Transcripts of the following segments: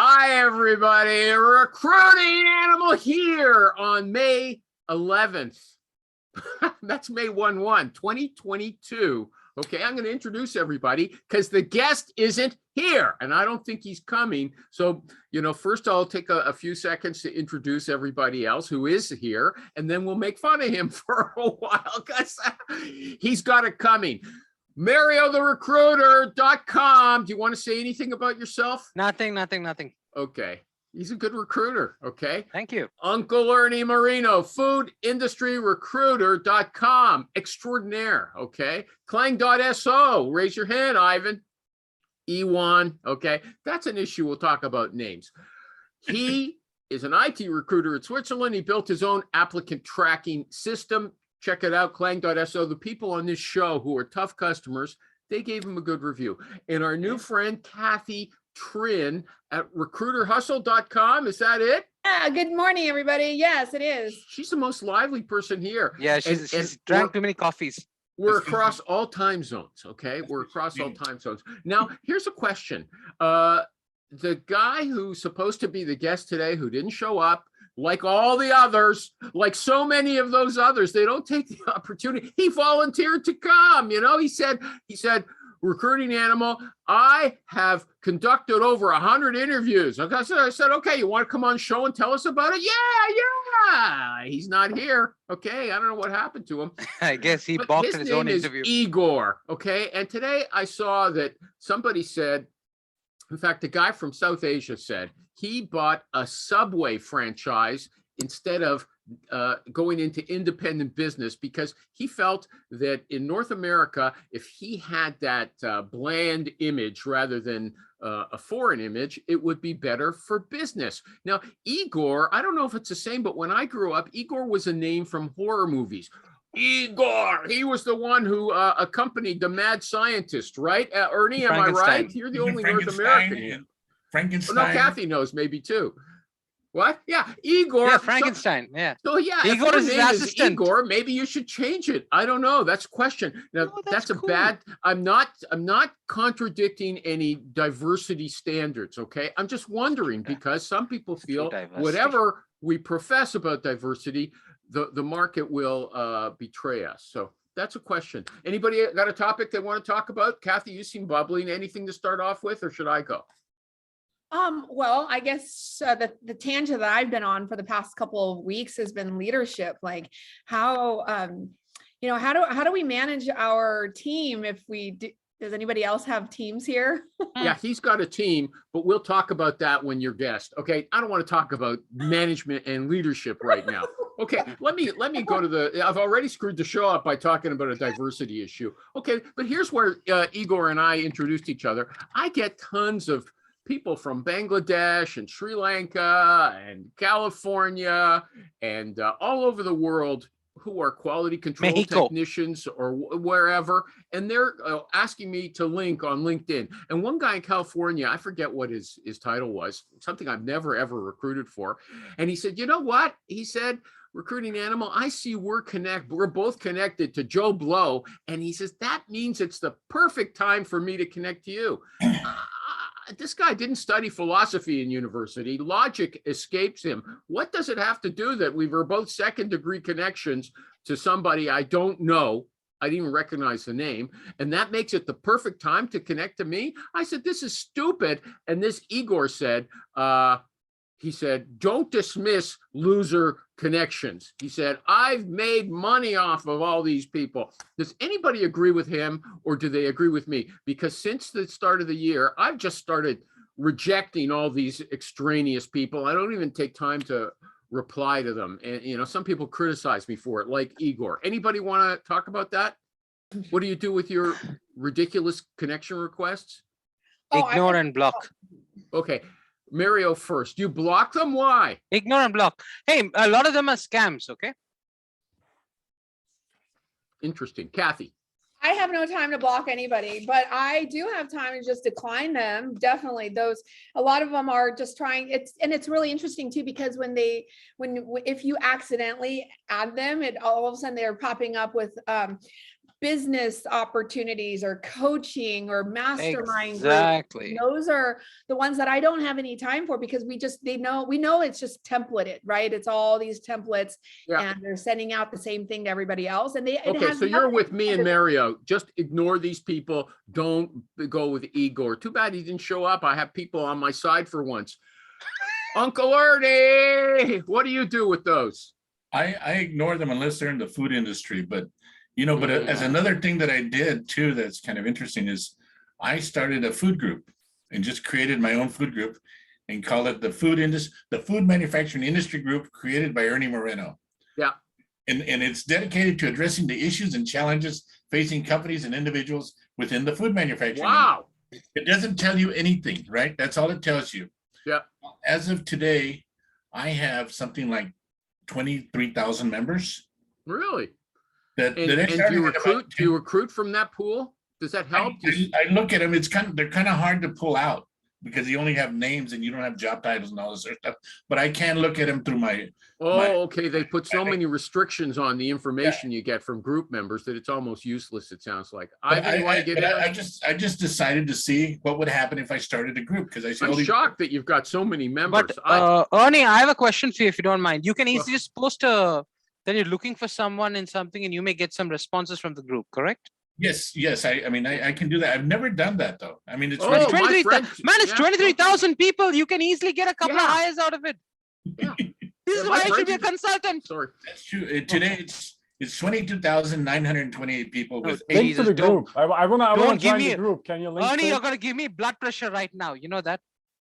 Hi, everybody. Recruiting Animal here on May 11th. That's May 1/1, 2022. Okay, I'm going to introduce everybody because the guest isn't here, and I don't think he's coming. So, first I'll take a few seconds to introduce everybody else who is here, and then we'll make fun of him for a while because he's got it coming. MarioTheRecruiter.com. Do you want to say anything about yourself? Nothing. Okay. He's a good recruiter. Okay. Thank you. Uncle Ernie Marino, foodindustryrecruiter.com. Extraordinaire. Okay. Clang.so. Raise your hand, Ivan. Ewan. Okay. That's an issue. We'll talk about names. He is an IT recruiter in Switzerland. He built his own applicant tracking system. Check it out, clang.so. The people on this show who are tough customers, they gave him a good review. And our new friend, Kathy Trin at recruiterhustle.com. Is that it? Yeah, good morning, everybody. Yes, it is. She's the most lively person here. Yeah, she's drank too many coffees. We're across all time zones, okay? We're across all time zones. Now, here's a question. The guy who's supposed to be the guest today who didn't show up, like all the others, like so many of those others, they don't take the opportunity. He volunteered to come, he said, Recruiting Animal, I have conducted over 100 interviews. I said, okay, you want to come on show and tell us about it? Yeah. He's not here. Okay. I don't know what happened to him. I guess he balked in his own interview. Igor. Okay. And today I saw that somebody said, in fact, the guy from South Asia said he bought a Subway franchise instead of going into independent business because he felt that in North America, if he had that bland image rather than a foreign image, it would be better for business. Now, Igor, I don't know if it's the same, but when I grew up, Igor was a name from horror movies. Igor, he was the one who accompanied the mad scientist, right? Ernie, am I right? You're the only North American here. Frankenstein. Oh, no, Kathy knows maybe too. What? Yeah, Igor. Yeah, Frankenstein. So yeah, Igor is his assistant. Igor, maybe you should change it. I don't know. That's a question. Now that's a cool. I'm not contradicting any diversity standards. Okay, I'm just wondering because some people feel whatever we profess about diversity, the market will betray us. So that's a question. Anybody got a topic they want to talk about? Kathy, you seem bubbling. Anything to start off with, or should I go? Well, I guess the tangent that I've been on for the past couple of weeks has been leadership. Like how do we manage our team if we do? Does anybody else have teams here? Yeah, he's got a team, but we'll talk about that when you're guest. Okay, I don't want to talk about management and leadership right now. Okay, let me go to I've already screwed the show up by talking about a diversity issue. Okay, but here's where Igor and I introduced each other. I get tons of people from Bangladesh and Sri Lanka and California and all over the world who are quality control technicians or wherever, and they're asking me to link on LinkedIn. And one guy in California, I forget what his title was, something I've never ever recruited for, and he said, you know what? He said, Recruiting Animal, I see we're both connected to Joe Blow, and he says that means it's the perfect time for me to connect to you. This guy didn't study philosophy in university. Logic escapes him. What does it have to do that we were both second-degree connections to somebody I don't know? I didn't even recognize the name. And that makes it the perfect time to connect to me? I said, this is stupid. And this Igor said, he said, don't dismiss loser connections. He said, I've made money off of all these people. Does anybody agree with him or do they agree with me? Because since the start of the year, I've just started rejecting all these extraneous people. I don't even take time to reply to them. And, some people criticize me for it, like Igor. Anybody want to talk about that? What do you do with your ridiculous connection requests? Ignore and block. Okay. Mario first. You block them? Why? Ignore and block. Hey, a lot of them are scams, okay? Interesting. Kathy. I have no time to block anybody, but I do have time to just decline them. Definitely a lot of them are just trying it's really interesting too, because if you accidentally add them, all of a sudden they're popping up with business opportunities or coaching or mastermind groups. Exactly. Those are the ones that I don't have any time for, because we know it's just templated, right? It's all these templates, and they're sending out the same thing to everybody else. And okay, so you're with me and Mario. Just ignore these people. Don't go with Igor. Too bad he didn't show up. I have people on my side for once. Uncle Ernie, what do you do with those? I ignore them unless they're in the food industry. But, but as another thing that I did too, that's kind of interesting, is I started a food group and just created my own food group and call it the Food Manufacturing Industry Group, created by Ernie Moreno. Yeah. And it's dedicated to addressing the issues and challenges facing companies and individuals within the food manufacturing. Wow. It doesn't tell you anything, right? That's all it tells you. Yeah. As of today, I have something like 23,000 members. Really? And do you recruit from that pool? Does that help? I look at them. They're kind of hard to pull out because you only have names and you don't have job titles and all this other stuff. But I can look at them through my. Okay. They put so many restrictions on the information you get from group members that it's almost useless. It sounds like. I just decided to see what would happen if I started a group, because I'm shocked that you've got so many members. But Ernie, I have a question for you, if you don't mind. You can easily just post that you're looking for someone in something, and you may get some responses from the group, correct? Yes. I can do that. I've never done that though. I mean, it's 23,000 people. You can easily get a couple of hires out of it. Yeah. This is why I should be a consultant. Sorry. That's true. Today it's 22,928 people with link to the group. I want to join the group. Can you link? Ernie, you're gonna give me blood pressure right now. You know that.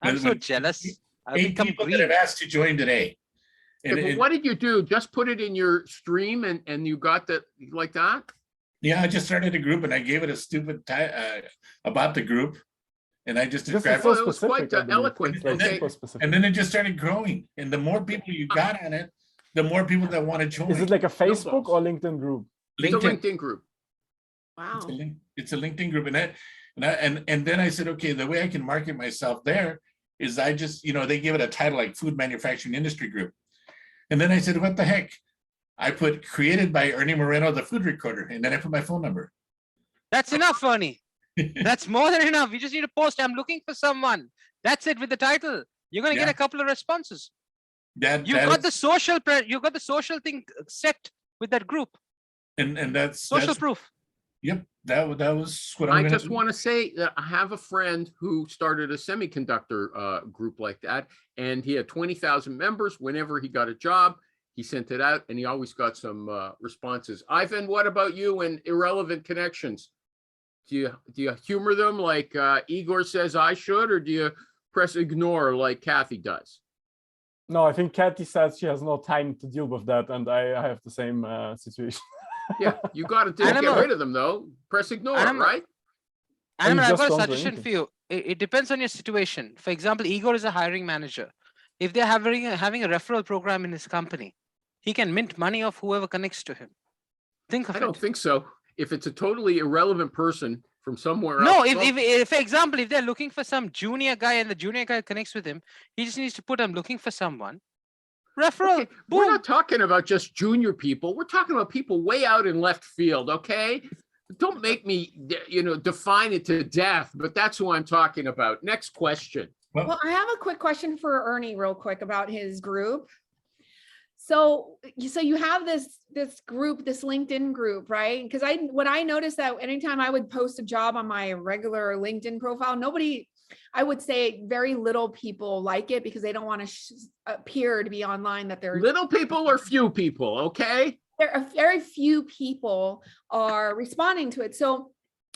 I'm so jealous. I've 8 become people green. that have asked to join today. But what did you do? Just put it in your stream and you got that like that? Yeah, I just started a group and I gave it a stupid about the group, and I just described it was quite eloquent. And then it just started growing, and the more people you got on it, the more people that want to join. Is it like a Facebook or LinkedIn group? It's a LinkedIn group. Wow. It's a LinkedIn group, and then I said, okay, the way I can market myself there is I just, they give it a title like Food Manufacturing Industry Group, and then I said, what the heck? I put created by Ernie Moreno, the food recorder, and then I put my phone number. That's enough, Ernie. That's more than enough. You just need to post, I'm looking for someone. That's it with the title. You're going to get a couple of responses. You got the social thing set with that group. And that's social proof. Yep. That was what I just want to say that I have a friend who started a semiconductor group like that, and he had 20,000 members. Whenever he got a job, he sent it out, and he always got some responses. Ivan, what about you and irrelevant connections? Do you humor them like Igor says I should, or do you press ignore like Kathy does? No, I think Kathy says she has no time to deal with that, and I have the same situation. Yeah, you got to get rid of them though. Press ignore, right? I've got a suggestion for you. It depends on your situation. For example, Igor is a hiring manager. If they're having a referral program in his company, he can mint money off whoever connects to him. Think of it. I don't think so. If it's a totally irrelevant person from somewhere else. No, if for example, if they're looking for some junior guy and the junior guy connects with him, he just needs to put, I'm looking for someone. Referral. Okay. We're not talking about just junior people. We're talking about people way out in left field, okay? Don't make me, define it to death, but that's who I'm talking about. Next question. Well, I have a quick question for Ernie real quick about his group. So you have this group, this LinkedIn group, right? Because what I noticed that anytime I would post a job on my regular LinkedIn profile, I would say very little people like it because they don't want to appear to be online that they're little people or few people, okay? There are very few people are responding to it. So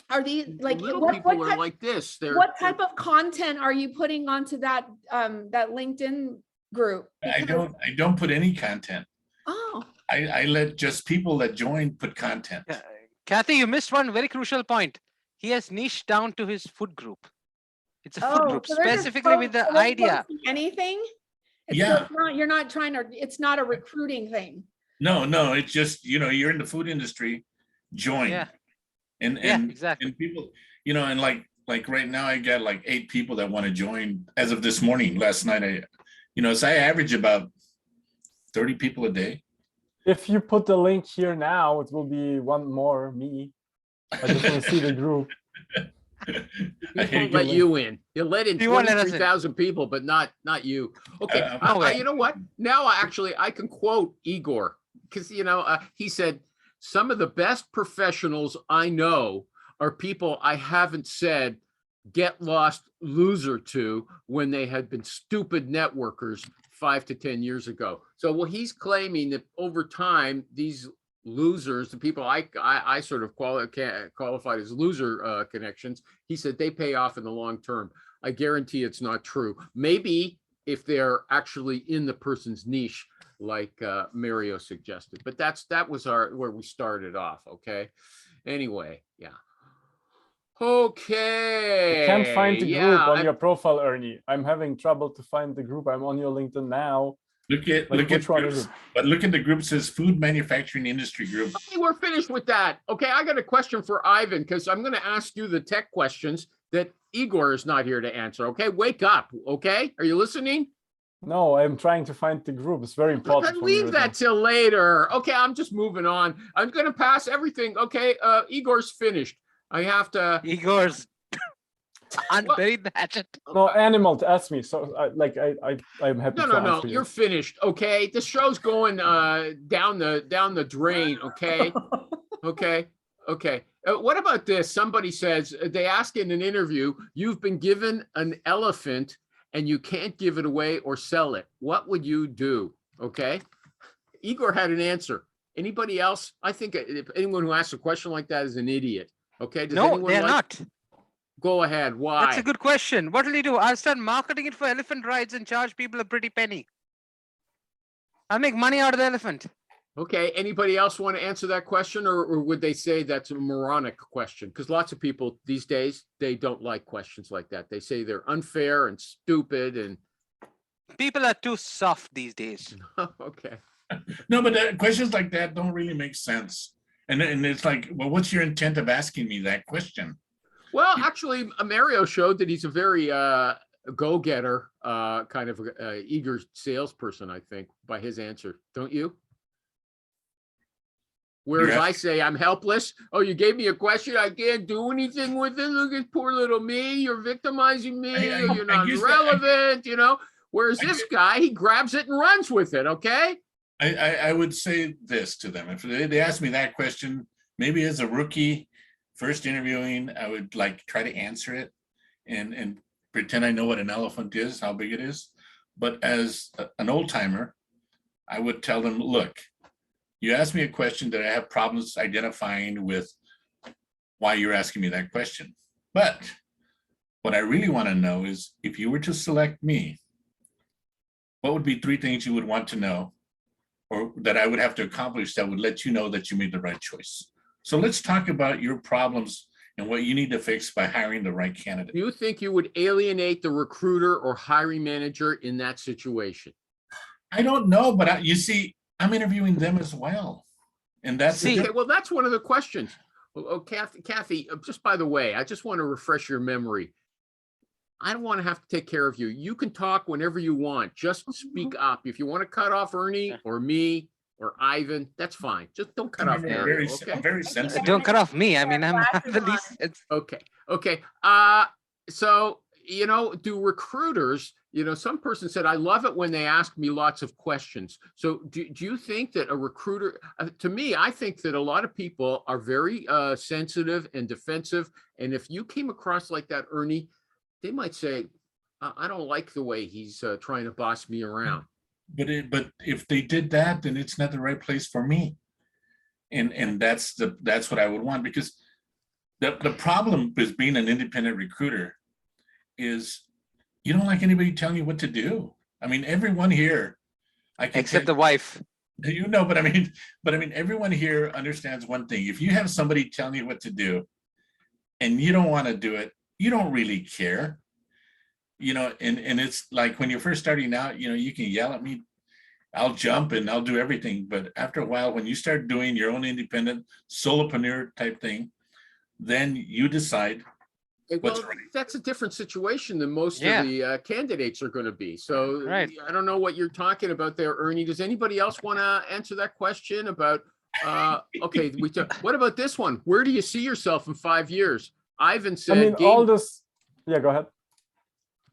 are these like little people are like this? What type of content are you putting onto that LinkedIn group? Because I don't put any content. Oh. I let just people that join put content. Kathy, you missed one very crucial point. He has niched down to his food group. It's a food group so specifically with the idea. Anything? You're not trying to, it's not a recruiting thing. No, it's just, you're in the food industry, join. Yeah. And exactly. And people, and like right now I got like 8 people that want to join as of this morning. Last night so I average about 30 people a day. If you put the link here now, it will be one more me. I just want to see the group. He won't let you in. He'll let in He won't let us in. 23,000 people, but not you. Okay, no way. you know what? Now I can quote Igor, because he said, some of the best professionals I know are people I haven't said get lost loser to when they had been stupid networkers 5 to 10 years ago. So he's claiming that over time, these losers, the people I sort of qualified as loser connections, he said they pay off in the long term. I guarantee it's not true. Maybe if they're actually in the person's niche, like Mario suggested, but that was where we started off. Okay. Anyway, yeah. Okay. I can't find the group on your profile, Ernie. I'm having trouble to find the group. I'm on your LinkedIn now. Look at groups, but look at the group says food manufacturing industry group. Okay, we're finished with that. Okay, I got a question for Ivan, because I'm going to ask you the tech questions that Igor is not here to answer. Okay, wake up. Okay, are you listening? No, I'm trying to find the group. It's very important. Leave that till later. Okay, I'm just moving on. I'm going to pass everything. Okay, Igor's finished. I have to. Igor's unburied the hatchet. No, Animal ask me. So I'm happy. No. You're finished. Okay, the show's going down the drain. Okay, okay. What about this? Somebody says they ask in an interview, you've been given an elephant and you can't give it away or sell it. What would you do? Okay. Igor had an answer. Anybody else? I think if anyone who asks a question like that is an idiot. Okay. No, they're not. Go ahead. Why? That's a good question. What will you do? I'll start marketing it for elephant rides and charge people a pretty penny. I'll make money out of the elephant. Okay. Anybody else want to answer that question, or would they say that's a moronic question? Because lots of people these days, they don't like questions like that. They say they're unfair and stupid, and people are too soft these days. Okay. No, but questions like that don't really make sense. And it's like, well, what's your intent of asking me that question? Well, actually, Mario showed that he's a very go-getter, kind of eager salesperson, I think, by his answer. Don't you? Whereas I say I'm helpless. Oh, you gave me a question. I can't do anything with it. Look at poor little me. You're victimizing me. You're not relevant, Whereas this guy, he grabs it and runs with it, okay? I would say this to them. If they ask me that question, maybe as a rookie, first interviewing, I would try to answer it and pretend I know what an elephant is, how big it is. But as an old timer, I would tell them, look, you asked me a question that I have problems identifying with why you're asking me that question. But what I really want to know is, if you were to select me, what would be 3 things you would want to know, or that I would have to accomplish that would let you know that you made the right choice? So let's talk about your problems and what you need to fix by hiring the right candidate. Do you think you would alienate the recruiter or hiring manager in that situation? I don't know, but you see, I'm interviewing them as well. And that's okay. Well, that's one of the questions. Oh, Kathy, just by the way, I just want to refresh your memory. I don't want to have to take care of you. You can talk whenever you want. Just speak up. If you want to cut off Ernie or me or Ivan, that's fine. Just don't cut off Mario. Okay? Very sensitive. Don't cut off me. I mean, I'm the least. Okay. So, do recruiters, some person said, I love it when they ask me lots of questions. So do you think that a recruiter, to me, I think that a lot of people are very sensitive and defensive. And if you came across like that, Ernie, they might say, I don't like the way he's trying to boss me around. But if they did that, then it's not the right place for me. And that's what I would want, because the problem with being an independent recruiter is you don't like anybody telling you what to do. I mean, everyone here, except the wife. But I mean, everyone here understands one thing. If you have somebody telling you what to do and you don't want to do it, you don't really care. And it's like when you're first starting out, you can yell at me, I'll jump and I'll do everything. But after a while, when you start doing your own independent solopreneur type thing, then you decide what's right. That's a different situation than most of the candidates are going to be. So I don't know what you're talking about there, Ernie. Does anybody else want to answer that question about Okay, what about this one? Where do you see yourself in 5 years? Ivan I said, mean, all this. Yeah, go ahead.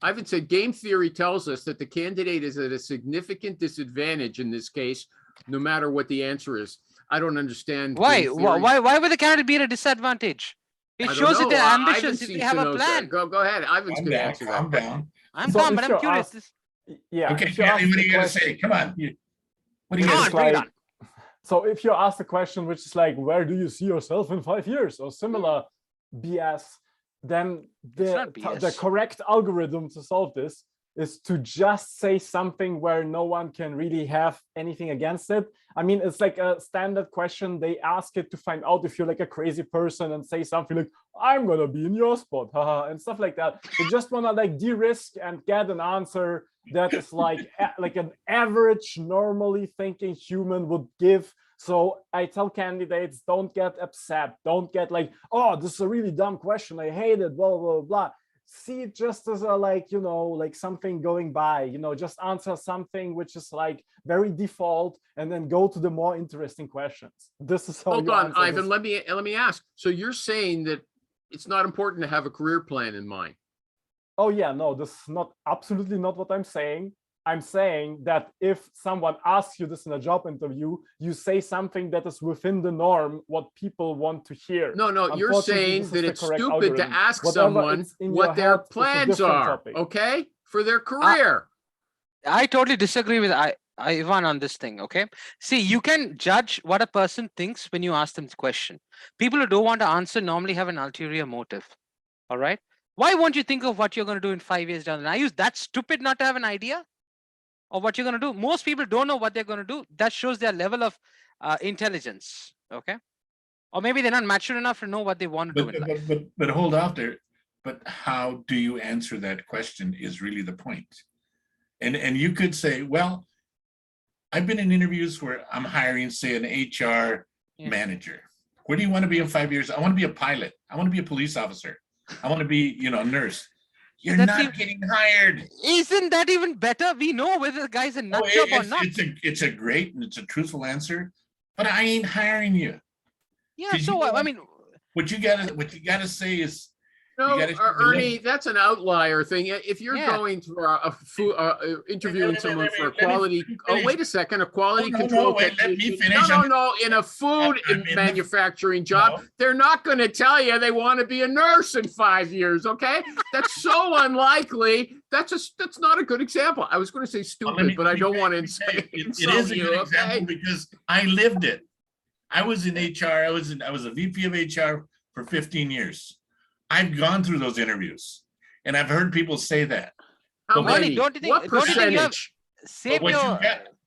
Ivan said, game theory tells us that the candidate is at a significant disadvantage in this case, no matter what the answer is. I don't understand. Why? Why would the candidate be at a disadvantage? It shows that they're ambitious if they have a plan. Go ahead. Ivan's going to answer that. Calm down. I'm calm, but I'm curious. Yeah. Okay, Kathy, what do you got to say? Come on. What do you got to say? Like, so if you ask a question which is like, where do you see yourself in 5 years, or similar BS, then the correct algorithm to solve this is to just say something where no one can really have anything against it. I mean, it's like a standard question. They ask it to find out if you're like a crazy person and say something like, I'm gonna be in your spot, haha, and stuff like that. They just wanna like de-risk and get an answer that is like an average, normally thinking human would give. So I tell candidates, don't get upset. Don't get like, oh, this is a really dumb question. I hate it, blah, blah, blah. See it just as a like, you know, like something going by, you know, just answer something which is like very default and then go to the more interesting questions. This is how. Hold on, Ivan, let me ask. So you're saying that it's not important to have a career plan in mind? Oh yeah, no, this is absolutely not what I'm saying. I'm saying that if someone asks you this in a job interview, you say something that is within the norm, what people want to hear. No, you're saying that it's stupid to ask someone what their plans are, okay, for their career. I totally disagree with Ivan on this thing, okay? See, you can judge what a person thinks when you ask them this question. People who don't want to answer normally have an ulterior motive, all right? Why won't you think of what you're going to do in 5 years down the line? Are you that stupid not to have an idea of what you're going to do? Most people don't know what they're going to do. That shows their level of intelligence, okay? Or maybe they're not mature enough to know what they want to do in life. But hold out there. But how do you answer that question is really the point. And you could say, well, I've been in interviews where I'm hiring, say, an HR manager. Where do you want to be in 5 years? I want to be a pilot. I want to be a police officer. I want to be, a nurse. You're not getting hired. Isn't that even better? We know whether the guy's a nut job or not. It's a great and it's a truthful answer, but I ain't hiring you. Yeah, so I mean, what you gotta say is, no, Ernie, that's an outlier thing. If you're going to interviewing someone for a quality, wait a second, a quality control technician. No, in a food manufacturing job, they're not going to tell you they want to be a nurse in 5 years. Okay, that's so unlikely. That's not a good example. I was going to say stupid, but I don't want to say it is a good example because I lived it. I was in HR. I was a VP of HR for 15 years. I've gone through those interviews, and I've heard people say that. How many? What percentage?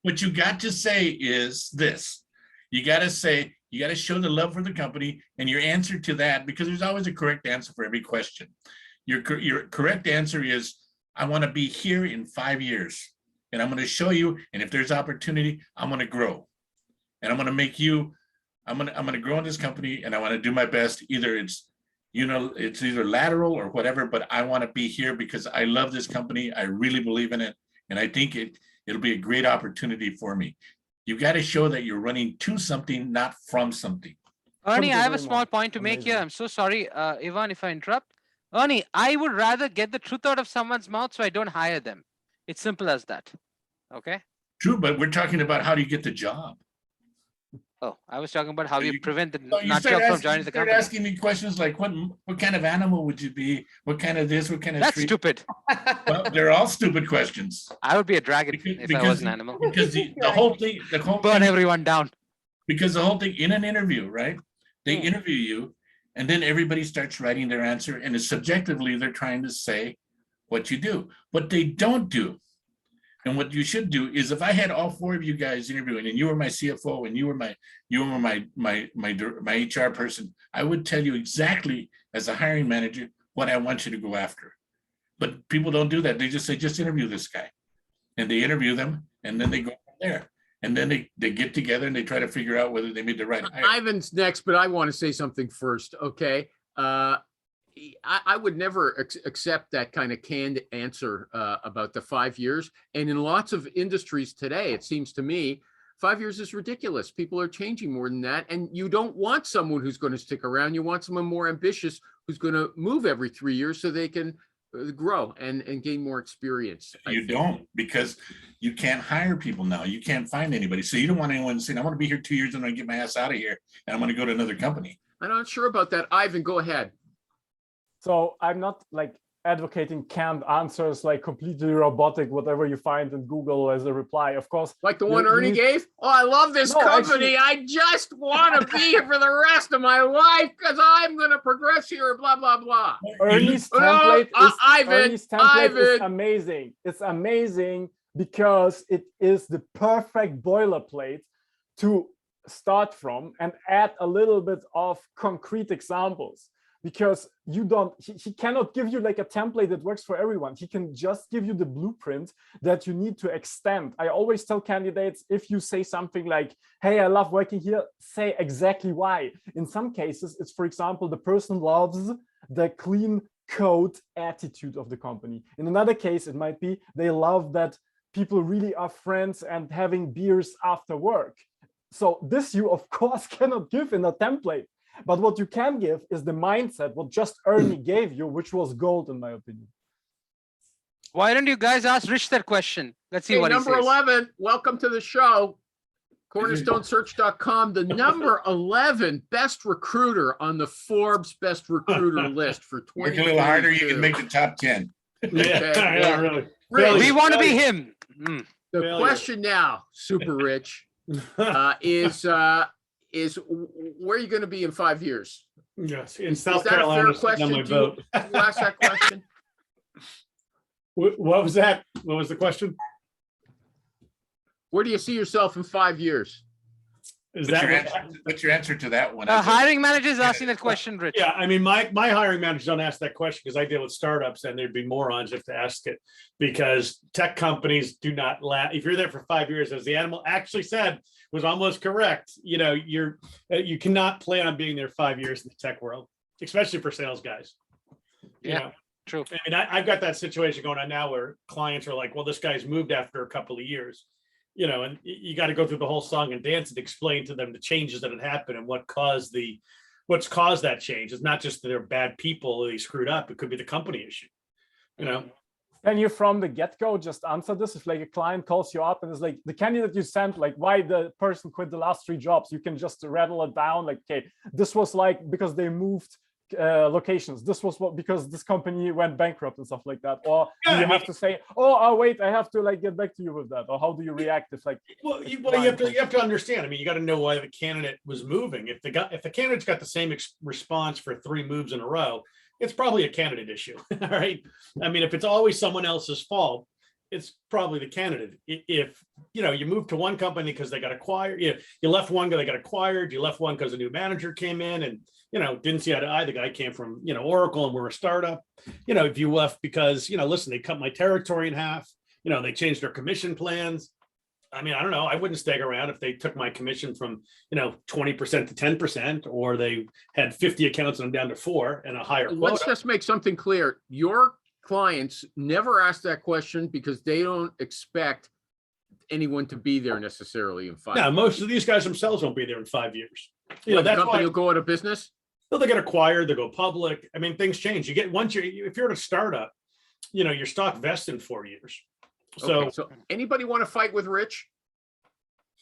What you got to say is this: you got to show the love for the company, and your answer to that, because there's always a correct answer for every question. Your correct answer is, I want to be here in 5 years, and I'm going to show you. And if there's opportunity, I'm going to grow, and I'm going to make you. I'm going to grow in this company, and I want to do my best. Either it's either lateral or whatever, but I want to be here because I love this company. I really believe in it. And I think it'll be a great opportunity for me. You got to show that you're running to something, not from something. Ernie, I have a small point to make here. I'm so sorry, Ivan, if I interrupt. Ernie, I would rather get the truth out of someone's mouth so I don't hire them. It's simple as that. Okay? True, but we're talking about how do you get the job? Oh, I was talking about how you prevent the nut job from joining the company. You're asking me questions like, what kind of animal would you be? What kind of this? What kind of That's tree? Stupid. Well, they're all stupid questions. I would be a dragon if I was an animal. Because the whole thing, burn everyone down. Because the whole thing in an interview, right? They interview you, and then everybody starts writing their answer, and subjectively they're trying to say what you do. What they don't do, and what you should do, is if I had all four of you guys interviewing, and you were my CFO, and you were my HR person, I would tell you exactly as a hiring manager what I want you to go after. But people don't do that. They just say, just interview this guy, and they interview them, and then they go from there. And then they get together and they try to figure out whether they made the right hire. Ivan's next, but I want to say something first. Okay. I would never accept that kind of canned answer about the 5 years. And in lots of industries today, it seems to me, 5 years is ridiculous. People are changing more than that. And you don't want someone who's going to stick around. You want someone more ambitious who's going to move every 3 years so they can grow and gain more experience. You don't, because you can't hire people now. You can't find anybody. So you don't want anyone saying, I want to be here 2 years and I'm going to get my ass out of here and I'm going to go to another company. I'm not sure about that. Ivan, go ahead. So I'm not like advocating canned answers, like completely robotic, whatever you find in Google as a reply. Of course, like the one Ernie gave. Oh, I love this company. Actually, I just want to be here for the rest of my life because I'm going to progress here. Blah blah blah. Ernie's template, is amazing. It's amazing because it is the perfect boilerplate to start from and add a little bit of concrete examples. Because he cannot give you like a template that works for everyone. He can just give you the blueprint that you need to extend. I always tell candidates, if you say something like, hey, I love working here, say exactly why. In some cases, it's, for example, the person loves the clean code attitude of the company. In another case, it might be they love that people really are friends and having beers after work. So this you, of course, cannot give in a template. But what you can give is the mindset, what just Ernie gave you, which was gold, in my opinion. Why don't you guys ask Rich that question? Let's see what he says. Number 11, welcome to the show. CornerstoneSearch.com, the number 11 best recruiter on the Forbes best recruiter list for 2022. Work a little harder, you can make the top 10. Yeah, really. We want to be him. The question now, Super Rich, is where are you going to be in 5 years? Yes, in South Carolina. Is that a fair question? Do you ask that question? What was that? What was the question? Where do you see yourself in 5 years? What's your answer to that one? Hiring managers asking that question, Rich. Yeah, I mean, my hiring managers don't ask that question because I deal with startups and there'd be morons if to ask it, because tech companies do not last. If you're there for 5 years, as the animal actually said, was almost correct. You know, you cannot plan on being there 5 years in the tech world, especially for sales guys. You know? True. I mean, I've got that situation going on now where clients are like, well, this guy's moved after a couple of years. You know, and you got to go through the whole song and dance and explain to them the changes that had happened and what's caused that change. It's not just that they're bad people, they screwed up. It could be the company issue, you know. Can you from the get-go just answer this? If like a client calls you up and is like, the candidate you sent, like why the person quit the last 3 jobs, you can just rattle it down. Like, okay, this was like because they moved locations. This was because this company went bankrupt and stuff like that. Or do you have to say, oh wait, I have to like get back to you with that? Or how do you react if like? Well, you have to understand. I mean, you got to know why the candidate was moving. If the candidate's got the same response for 3 moves in a row, it's probably a candidate issue. All right. I mean, if it's always someone else's fault, it's probably the candidate. If you moved to one company because they got acquired, you left one because they got acquired, you left one because a new manager came in and didn't see eye to eye. The guy came from Oracle and we're a startup. If you left because listen, they cut my territory in half. They changed their commission plans. I mean, I don't know. I wouldn't stay around if they took my commission from 20% to 10%, or they had 50 accounts and I'm down to 4 and a higher quota. Let's just make something clear. Your clients never ask that question because they don't expect anyone to be there necessarily in 5 years. Yeah, most of these guys themselves won't be there in 5 years. That's company why will go out of business. They get acquired, they go public. I mean, things change. If you're at a startup, your stock vests in 4 years. So anybody want to fight with Rich?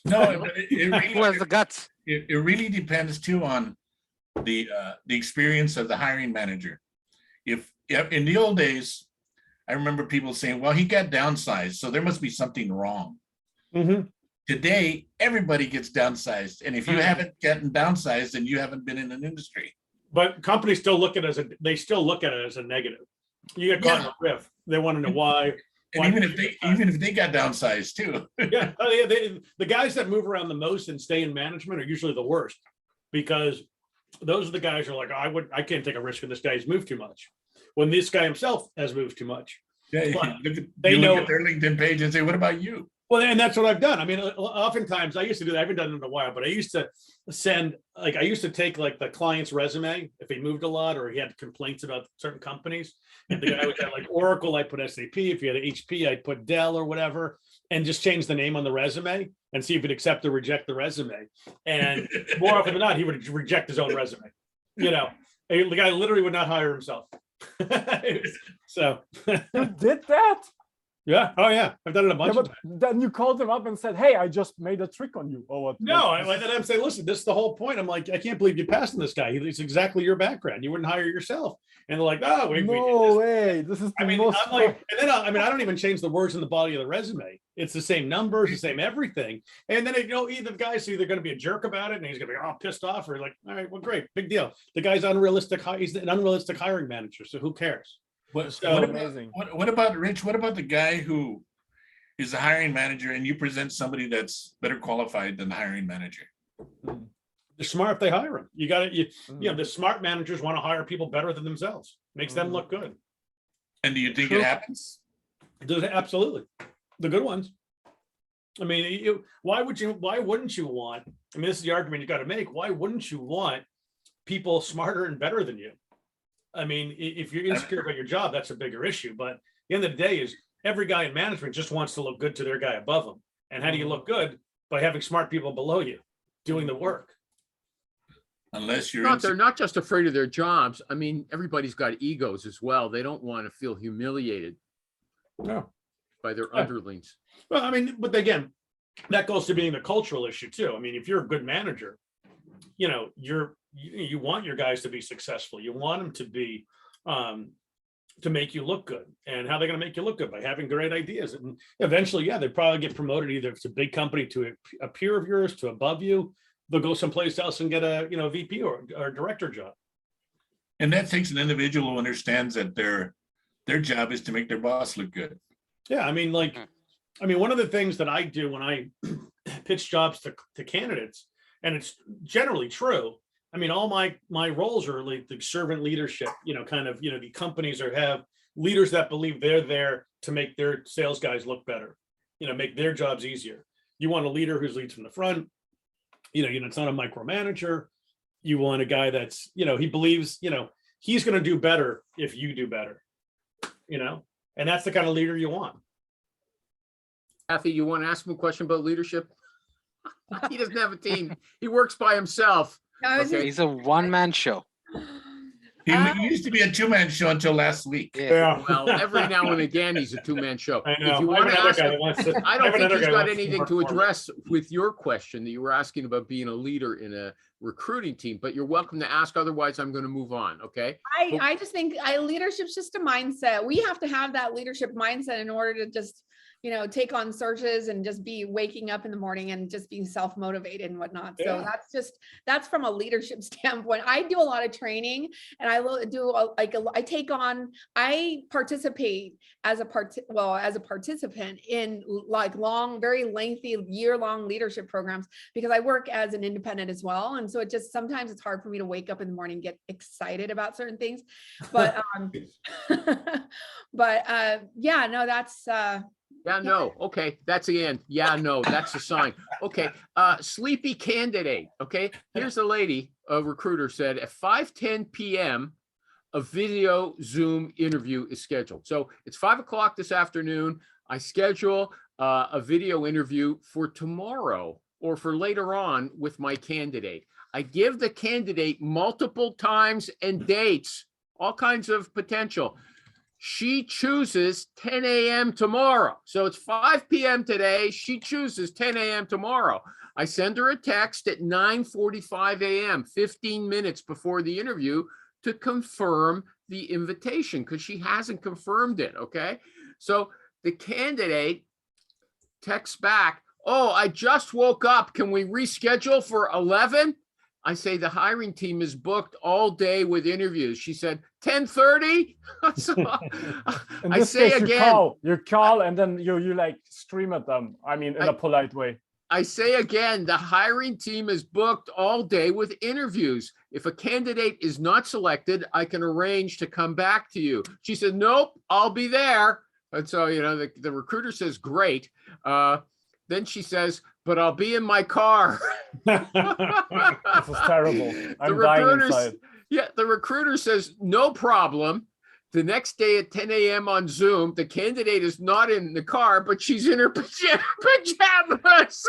No, it really, who has the guts? It really depends too on the experience of the hiring manager. If in the old days, I remember people saying, well, he got downsized, so there must be something wrong. Mm-hmm. Today, everybody gets downsized. And if you haven't gotten downsized, then you haven't been in an industry. But companies still look at it as a negative. You get caught in a riff. They want to know why. And even if they got downsized too. Yeah, the guys that move around the most and stay in management are usually the worst, because those are the guys who are like, I can't take a risk when this guy's moved too much. When this guy himself has moved too much. Yeah, they know their LinkedIn page and say, what about you? Well, and that's what I've done. I mean, oftentimes I used to do that. I haven't done it in a while, but I used to take like the client's resume if he moved a lot or he had complaints about certain companies. If the guy was at like Oracle, I put SAP. If he had HP, I'd put Dell or whatever, and just change the name on the resume and see if he'd accept or reject the resume. And more often than not, he would reject his own resume. You know, the guy literally would not hire himself. So you did that? Yeah. Oh, yeah. I've done it a bunch of times. Then you called him up and said, "Hey, I just made a trick on you." Or what? No, I let them say, "Listen, this is the whole point." I'm like, "I can't believe you passed on this guy. It's exactly your background. You wouldn't hire yourself." And they're like, "Oh, no way. This is." I mean, I'm like, and then I don't even change the words in the body of the resume. It's the same numbers, the same everything. And then either the guy's either going to be a jerk about it, and he's going to be all pissed off, or like, "All right, well, great, big deal." The guy's unrealistic. He's an unrealistic hiring manager. So who cares? What about Rich? What about the guy who is the hiring manager and you present somebody that's better qualified than the hiring manager? They're smart if they hire them. You got it. The smart managers want to hire people better than themselves. Makes them look good. And do you think it happens? Absolutely. The good ones. I mean, why wouldn't you want, I mean, this is the argument you got to make. Why wouldn't you want people smarter and better than you? I mean, if you're insecure about your job, that's a bigger issue. But at the end of the day is every guy in management just wants to look good to their guy above them. And how do you look good? By having smart people below you doing the work. Unless you're they're not just afraid of their jobs. I mean, everybody's got egos as well. They don't want to feel humiliated by their underlings. Well, I mean, but again, that goes to being the cultural issue too. I mean, if you're a good manager, you want your guys to be successful. You want them to be to make you look good. And how they're going to make you look good? By having great ideas. And eventually, they probably get promoted either to a big company, to a peer of yours, to above you. They'll go someplace else and get a VP or director job. And that takes an individual who understands that their job is to make their boss look good. Yeah, I mean, one of the things that I do when I pitch jobs to candidates, and it's generally true. I mean, all my roles are like the servant leadership, the companies have leaders that believe they're there to make their sales guys look better, make their jobs easier. You want a leader who leads from the front, it's not a micromanager. You want a guy that's, he believes, he's going to do better if you do better, and that's the kind of leader you want. Kathy, you want to ask him a question about leadership? He doesn't have a team. He works by himself. Okay. He's a one-man show. He used to be a two-man show until last week. Yeah. Well, every now and again, he's a two-man show. I know. If you want to ask him, I don't think he's got anything to address with your question that you were asking about being a leader in a recruiting team, but you're welcome to ask. Otherwise, I'm going to move on. Okay. I just think leadership's just a mindset. We have to have that leadership mindset in order to just, take on searches and just be waking up in the morning and just being self-motivated and whatnot. So that's from a leadership standpoint. I do a lot of training, and I participate as a participant in like very lengthy year-long leadership programs, because I work as an independent as well. And so sometimes it's hard for me to wake up in the morning and get excited about certain things, but, that's, yeah, no. Okay. That's the end. Yeah, no, that's the sign. Okay. Sleepy candidate. Okay. Here's a lady, a recruiter said at 5:10 p.m., a video Zoom interview is scheduled. So it's 5:00 this afternoon. I schedule a video interview for tomorrow or for later on with my candidate. I give the candidate multiple times and dates, all kinds of potential. She chooses 10 a.m. tomorrow. So it's 5 p.m. today. She chooses 10 a.m. tomorrow. I send her a text at 9:45 a.m., 15 minutes before the interview, to confirm the invitation because she hasn't confirmed it. Okay. So the candidate texts back, "Oh, I just woke up. Can we reschedule for 11? I say the hiring team is booked all day with interviews. She said 10:30. So, I say again, you call and then you like scream at them. I mean, in a polite way. I say again, the hiring team is booked all day with interviews. If a candidate is not selected, I can arrange to come back to you. She said, "Nope, I'll be there." And so, the recruiter says, "Great." Then she says, but I'll be in my car. This is terrible. I'm dying inside. Yeah, the recruiter says, no problem. The next day at 10 a.m. on Zoom, the candidate is not in the car, but she's in her pajamas.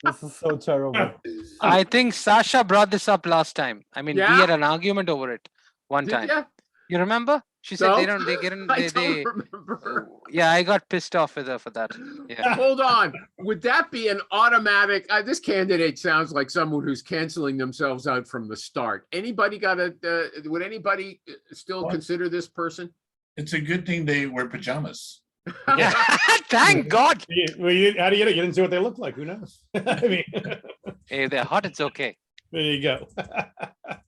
This is so terrible. I think Sasha brought this up last time. I mean, we Yeah? had an argument over it one time. Ya? You remember? She said No. they don't, they get in, I they, don't remember. yeah, I got pissed off with her for that. Yeah. Hold on. Would that be an automatic? This candidate sounds like someone who's canceling themselves out from the start. Anybody got would anybody still What? consider this person? It's a good thing they wear pajamas. Yeah. Thank God. How do you get it? You didn't see what they look like. Who knows? I mean, Hey, they're hot. It's okay. there you go.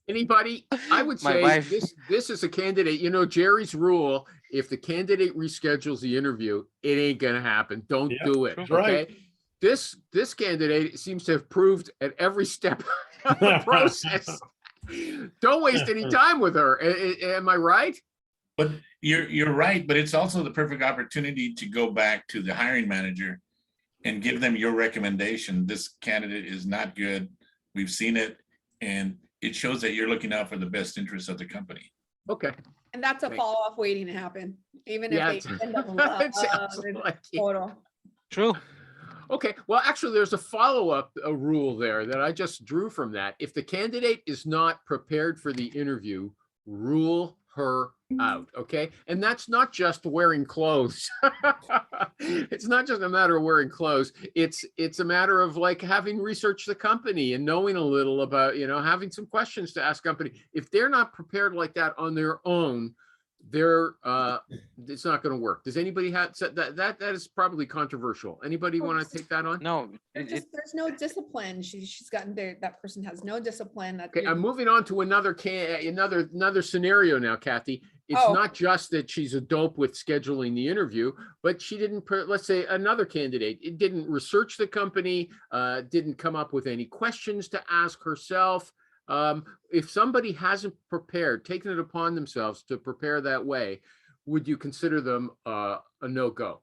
Anybody? I would My say wife- this is a candidate. You know, Jerry's rule, if the candidate reschedules the interview, it ain't gonna happen. Don't Yeah, do it. that's Okay. right. This candidate seems to have proved at every step of the process. Don't waste any time with her. Am I right? But you're right, but it's also the perfect opportunity to go back to the hiring manager and give them your recommendation. This candidate is not good. We've seen it, and it shows that you're looking out for the best interests of the company. Okay. And that's a Right. follow-up waiting to happen, even Yeah, if they end up it sounds like it. total. True. Okay, well, actually, there's a follow-up rule there that I just drew from that. If the candidate is not prepared for the interview, rule her out, okay? And that's not just wearing clothes. It's not just a matter of wearing clothes. It's a matter of like having researched the company and knowing a little about, having some questions to ask company. If they're not prepared like that on their own, it's not going to work. Does anybody have said that is probably controversial? Anybody want to take that on? No, There's no discipline. She's gotten there. That person has no discipline. Okay, I'm moving on to another scenario now, Kathy. It's Oh. not just that she's a dope with scheduling the interview, but she didn't, let's say another candidate, it didn't research the company, didn't come up with any questions to ask herself. If somebody hasn't prepared, taken it upon themselves to prepare that way, would you consider them a no-go?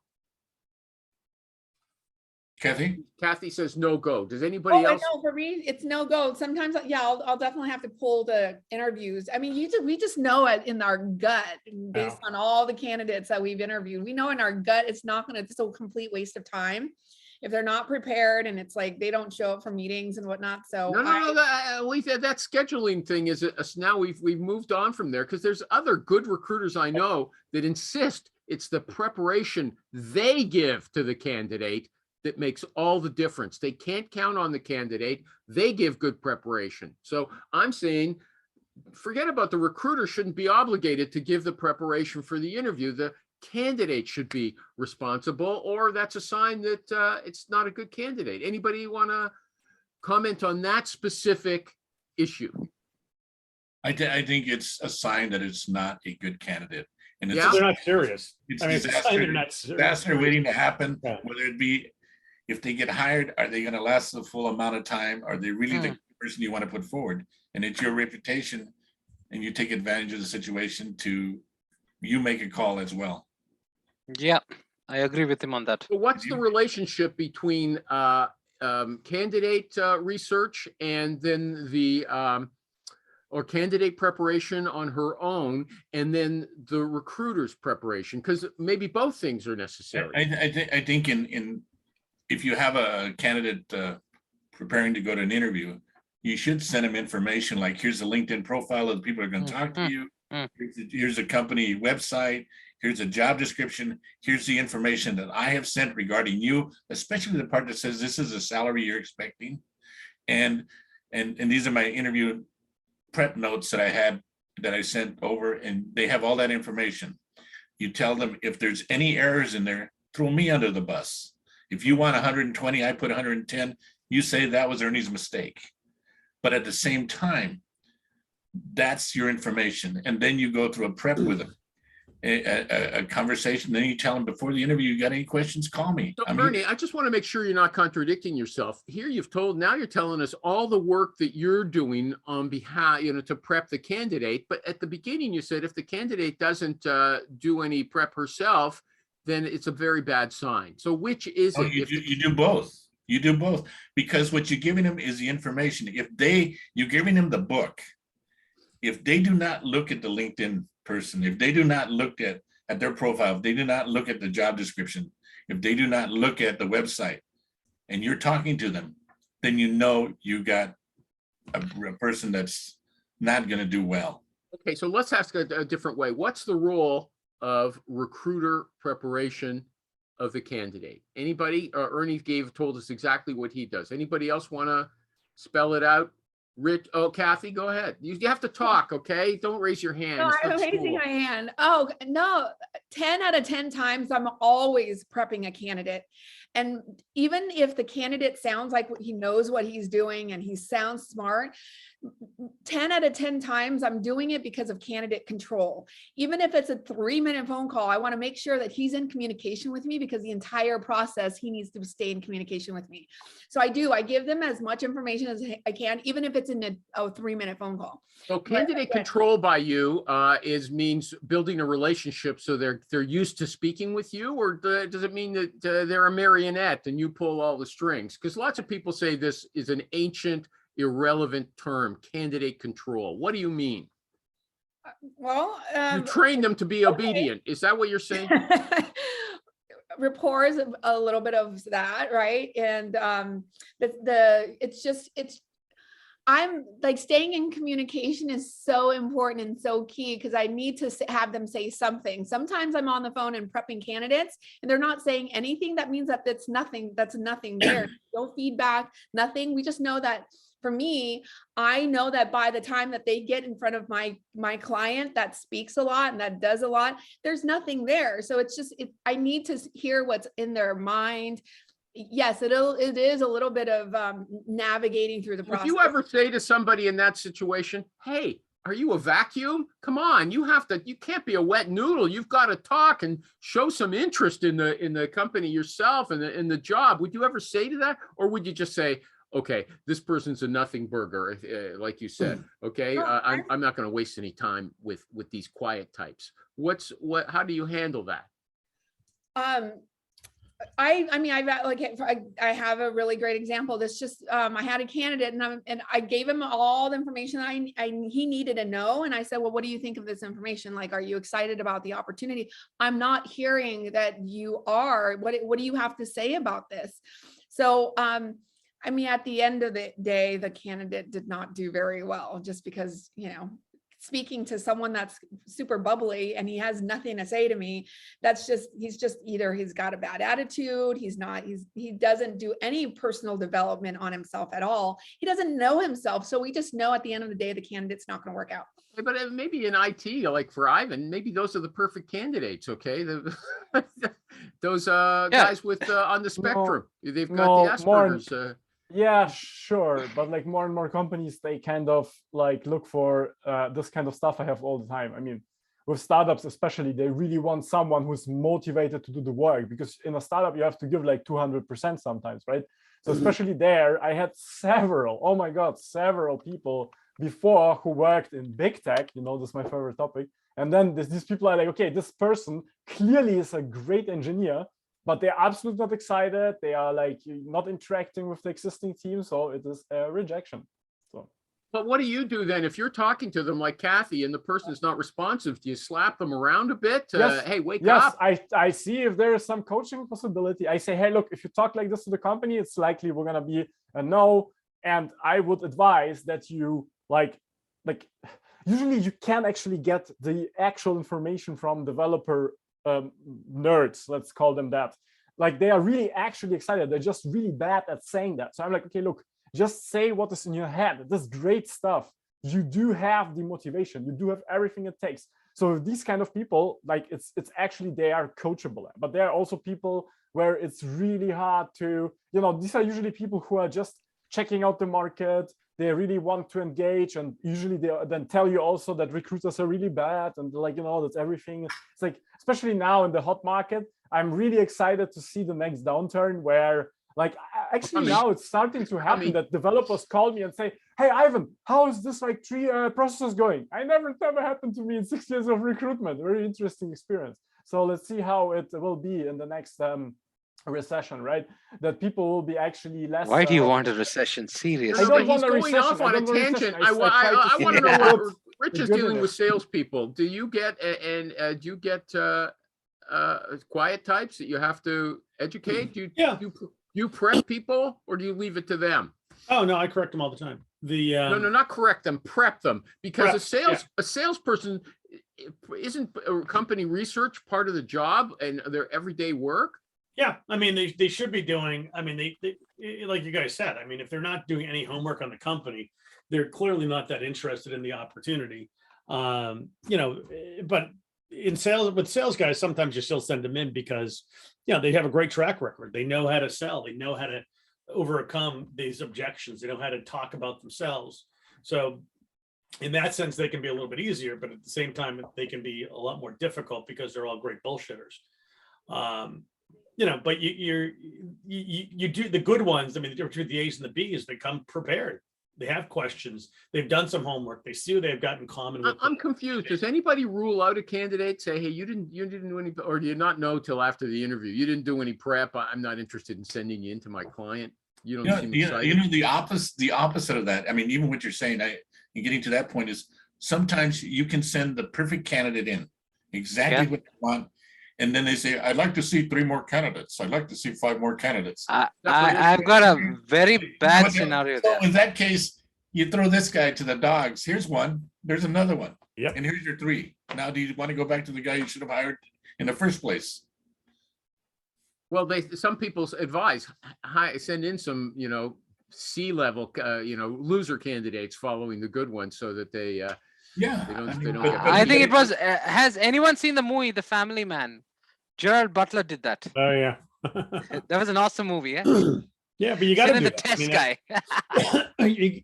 Kathy says no go. Does anybody else? No, for me, it's no go. Sometimes, yeah, I'll definitely have to pull the interviews. I mean, we just know it in our gut based on all the candidates that we've interviewed. We know in our gut it's not going to. It's a complete waste of time if they're not prepared and it's like they don't show up for meetings and whatnot. So No. That scheduling thing is now we've moved on from there because there's other good recruiters I know that insist it's the preparation they give to the candidate that makes all the difference. They can't count on the candidate. They give good preparation. So I'm saying, forget about the recruiter shouldn't be obligated to give the preparation for the interview. The candidate should be responsible, or that's a sign that it's not a good candidate. Anybody want to comment on that specific issue? I think it's a sign that it's not a good candidate. And it's They're not serious. It's I mean, it's a sign they're not serious. disaster waiting to happen, Yeah. whether it be if they get hired, are they going to last the full amount of time? Are they really the person you want to put forward? And it's your reputation, and you take advantage of the situation you make a call as well. Yeah, I agree with him on that. So what's the relationship between candidate research and then or candidate preparation on her own, and then the recruiter's preparation? Because maybe both things are necessary. I think if you have a candidate preparing to go to an interview, you should send them information like, here's a LinkedIn profile of the people who are going to talk to you. Here's a company website. Here's a job description. Here's the information that I have sent regarding you, especially the part that says this is a salary you're expecting. And these are my interview prep notes that I sent over, and they have all that information. You tell them if there's any errors in there, throw me under the bus. If you want 120, I put 110, you say that was Ernie's mistake. But at the same time, that's your information. And then you go through a prep with them, a conversation. Then you tell them before the interview, you got any questions, call me. So Bernie, I just want to make sure you're not contradicting yourself. Here now you're telling us all the work that you're doing on behalf, to prep the candidate. But at the beginning, you said if the candidate doesn't do any prep herself, then it's a very bad sign. So which is it? You do both. You do both, because what you're giving them is the information. You're giving them the book. If they do not look at the LinkedIn person, if they do not look at their profile, if they do not look at the job description, if they do not look at the website, and you're talking to them, then you know you got a person that's not going to do well. Okay, so let's ask a different way. What's the role of recruiter preparation of the candidate? Anybody? Ernie told us exactly what he does. Anybody else want to spell it out? Rich, Kathy, go ahead. You have to talk, okay? Don't raise your hand. No, I'm raising my hand. Oh, no, 10 out of 10 times I'm always prepping a candidate. And even if the candidate sounds like he knows what he's doing and he sounds smart, 10 out of 10 times I'm doing it because of candidate control. Even if it's a 3-minute phone call, I want to make sure that he's in communication with me, because the entire process, he needs to stay in communication with me. So I give them as much information as I can, even if it's in a 3-minute phone call. So candidate control by you means building a relationship so they're used to speaking with you, or does it mean that they're a marionette and you pull all the strings? Because lots of people say this is an ancient, irrelevant term, candidate control. What do you mean? Well, you train them to be obedient. Is that what you're saying? Rapport is a little bit of that, right? And I'm like, staying in communication is so important and so key, because I need to have them say something. Sometimes I'm on the phone and prepping candidates and they're not saying anything. That means that that's nothing there. No feedback, nothing. We just know that. For me, I know that by the time that they get in front of my client that speaks a lot and that does a lot, there's nothing there. So it's just, I need to hear what's in their mind. Yes, it is a little bit of navigating through the process. If you ever say to somebody in that situation, hey, are you a vacuum? Come on, you can't be a wet noodle. You've got to talk and show some interest in the company yourself and in the job. Would you ever say to that? Or would you just say, okay, this person's a nothing burger, like you said. Okay, I'm not going to waste any time with these quiet types. How do you handle that? I have a really great example. This just, I had a candidate and I gave him all the information he needed to know. And I said, well, what do you think of this information? Like, are you excited about the opportunity? I'm not hearing that you are. What do you have to say about this? So, at the end of the day, the candidate did not do very well, just because, speaking to someone that's super bubbly and he has nothing to say to me, he's got a bad attitude. He doesn't do any personal development on himself at all. He doesn't know himself. So we just know at the end of the day, the candidate's not going to work out. But maybe in IT, like for Ivan, maybe those are the perfect candidates. Okay. Those guys with on the spectrum, they've got the Asperger's. Yeah, sure. But like more and more companies, they kind of like look for this kind of stuff I have all the time. With startups, especially, they really want someone who's motivated to do the work, because in a startup, you have to give like 200% sometimes, right? So especially there, I had several people before who worked in big tech, this is my favorite topic. And then these people are like, okay, this person clearly is a great engineer, but they're absolutely not excited. They are like not interacting with the existing team. So it is a rejection. So. But what do you do then if you're talking to them like Kathy and the person is not responsive? Do you slap them around a bit? Yes. Hey, wake up. Yes, I see if there is some coaching possibility. I say, hey, look, if you talk like this to the company, it's likely we're going to be a no. And I would advise that you like usually you can actually get the actual information from developer nerds, let's call them that. Like they are really actually excited. They're just really bad at saying that. So I'm like, okay, look, just say what is in your head. This great stuff. You do have the motivation. You do have everything it takes. So these kind of people, like it's actually, they are coachable. But there are also people where it's really hard to, these are usually people who are just checking out the market. They really want to engage, and usually they then tell you also that recruiters are really bad and that's everything. It's like, especially now in the hot market, I'm really excited to see the next downturn where now it's starting to happen that developers call me and say, hey, Ivan, how is this process going? Never happened to me in 6 years of recruitment. Very interesting experience. So let's see how it will be in the next recession, right? That people will be actually less. Why do you want a recession? Seriously. I don't he's want a going recession. off on I a don't want a tangent. recession. I want to know Yeah. what Rich is Good dealing in with it. salespeople. Do you get do you get quiet types that you have to educate? Do you prep people, or do you leave it to them? Oh no, I correct them all the time. No, not correct them, prep them, because Prep, a salesperson isn't company research part of the job and their everyday work. Yeah, I mean, they should be doing, I mean, they like you guys said, I mean, if they're not doing any homework on the company, they're clearly not that interested in the opportunity. You know, but in sales, with sales guys, sometimes you still send them in because, you know, they have a great track record. They know how to sell. They know how to overcome these objections. They know how to talk about themselves. So in that sense, they can be a little bit easier, but at the same time, they can be a lot more difficult because they're all great bullshitters. You know, but you do the good ones. I mean, the difference between the A's and the B's, they come prepared. They have questions. They've done some homework. They see what they've got in common with. I'm confused. Does anybody rule out a candidate? Say, hey, you didn't do any, or do you not know till after the interview? You didn't do any prep. I'm not interested in sending you into my client. You don't seem excited. You know, the opposite of that. I mean, even what you're saying, and getting to that point is sometimes you can send the perfect candidate in, exactly what you want. And then they say, I'd like to see 3 more candidates. I'd like to see 5 more candidates. I've got a very bad scenario so there. in that case, you throw this guy to the dogs. Here's one, there's another one. Yep. And here's your 3. Now, do you want to go back to the guy you should have hired in the first place? Well, some people advise send in some, you know, C-level, you know, loser candidates following the good ones so that they I think it was. Has anyone seen the movie The Family Man? Gerald Butler did that. Oh yeah, that was an awesome movie. Yeah, yeah, but you got to the test guy. you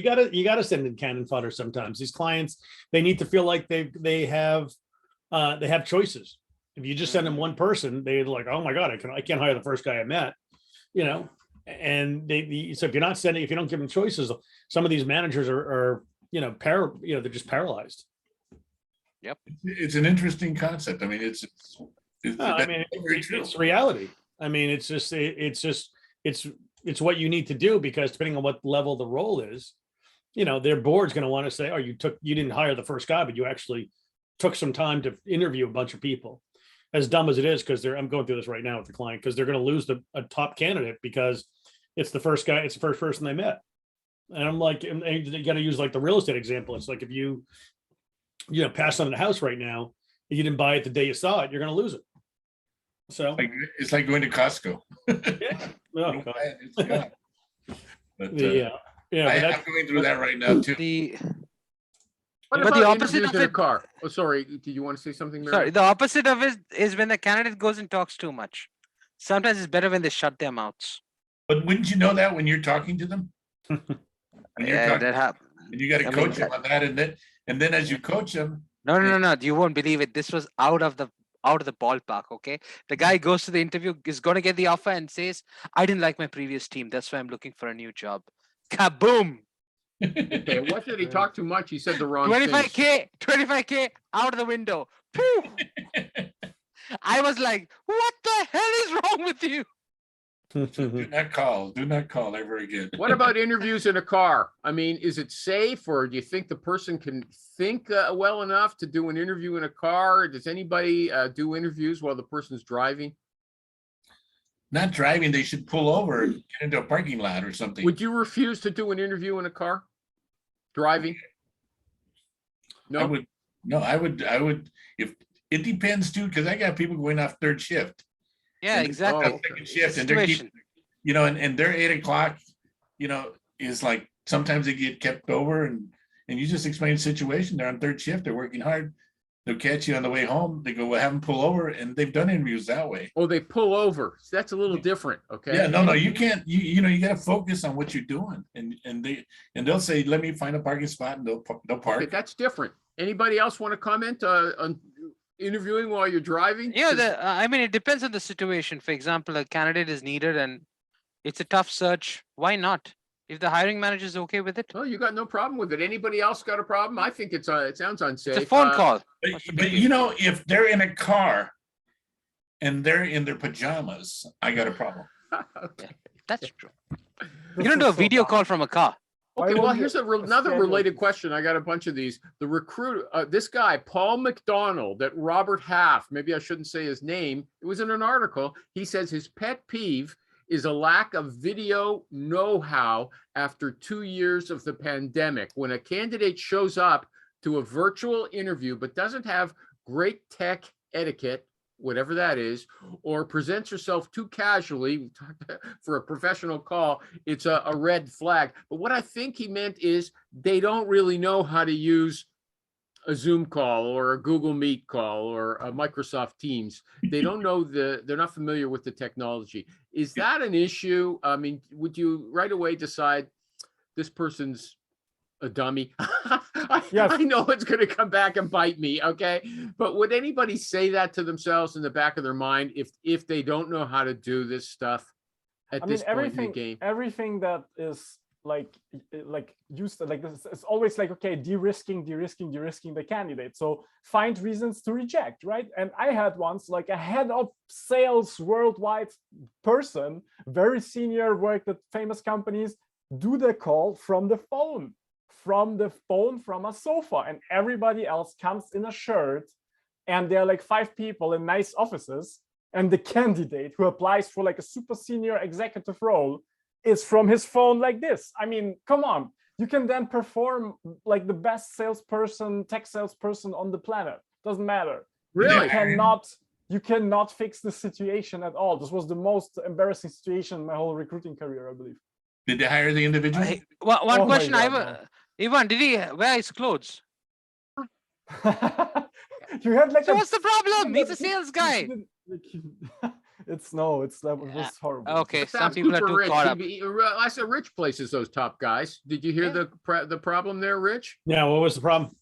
got to send in cannon fodder sometimes. These clients, they need to feel like they have choices. If you just send them one person, they're like, oh my god, I can't hire the first guy I met, you know. And so if you don't give them choices, some of these managers are you know, they're just paralyzed. Yep. It's an interesting concept. I mean, it's reality. I mean, it's what you need to do, because depending on what level the role is, you know, their board's going to want to say, oh, you didn't hire the first guy, but you actually took some time to interview a bunch of people. As dumb as it is, because I'm going through this right now with the client, because they're going to lose a top candidate because it's the first person they met. And I'm like, and you got to use like the real estate example. It's like if you pass on a house right now, and you didn't buy it the day you saw it, you're going to lose it. So it's like going to Costco. Yeah. Oh, God. But, I'm going through that right now too. What about the opposite of a car? Oh, sorry. Did you want to say something, Mary? Sorry, the opposite of it is when the candidate goes and talks too much. Sometimes it's better when they shut their mouths. But wouldn't you know that when you're talking to them? That happens. And you got to coach them on that, and then as you coach them. No. You won't believe it. This was out of the ballpark. Okay, the guy goes to the interview, is going to get the offer, and says, "I didn't like my previous team. That's why I'm looking for a new job." Kaboom! Okay, what did he talk too much? He said the wrong 25K out of the window. Pew! I was like, what the hell is wrong with you? Do not call ever again. What about interviews in a car? I mean, is it safe, or do you think the person can think well enough to do an interview in a car? Does anybody do interviews while the person's driving? Not driving, they should pull over and get into a parking lot or something. Would you refuse to do an interview in a car? Driving? No. I would. If it depends too, because I got people going off third shift. Yeah, exactly. Second shift, and they're and their 8 o'clock, is like sometimes they get kept over, and you just explain the situation. They're on third shift, they're working hard. They'll catch you on the way home. They go, well, have them pull over, and they've done interviews that way. Oh, they pull over. That's a little different. Okay. Yeah, no, you can't. You got to focus on what you're doing, and they'll say, let me find a parking spot, and they'll park. Okay, that's different. Anybody else want to comment on interviewing while you're driving? Yeah, I mean, it depends on the situation. For example, a candidate is needed, and it's a tough search. Why not? If the hiring manager is okay with it. Oh, you got no problem with it. Anybody else got a problem? I think it sounds unsafe. It's a phone call. But you know, if they're in a car and they're in their pajamas, I got a problem. Okay. That's true. You don't do a video call from a car. Okay, well, here's another related question. I got a bunch of these. The recruiter, this guy, Paul McDonald, at Robert Half, maybe I shouldn't say his name. It was in an article. He says his pet peeve is a lack of video know-how after 2 years of the pandemic. When a candidate shows up to a virtual interview but doesn't have great tech etiquette, whatever that is, or presents herself too casually for a professional call, it's a red flag. But what I think he meant is they don't really know how to use a Zoom call or a Google Meet call or a Microsoft Teams. They don't know they're not familiar with the technology. Is that an issue? I mean, would you right away decide this person's a dummy? Yes. I know it's going to come back and bite me. Okay. But would anybody say that to themselves in the back of their mind if they don't know how to do this stuff at this point in the game? Everything that is like used like this, it's always like, okay, de-risking the candidate. So find reasons to reject, right? And I had once like a head of sales worldwide person, very senior, worked at famous companies, do the call from the phone, from a sofa, and everybody else comes in a shirt, and there are like 5 people in nice offices, and the candidate who applies for like a super senior executive role is from his phone like this. I mean, come on. You can then perform like the best salesperson, tech salesperson on the planet. Doesn't matter. Really? You cannot fix the situation at all. This was the most embarrassing situation in my whole recruiting career, I believe. Did they hire the individual? One question I have. Ivan, did he wear his clothes? You had like so what's the problem? He's a sales guy. It was horrible. Okay, some people are too rich. caught up. I said Rich places those top guys. Did you hear the problem there, Rich? Yeah, what was the problem?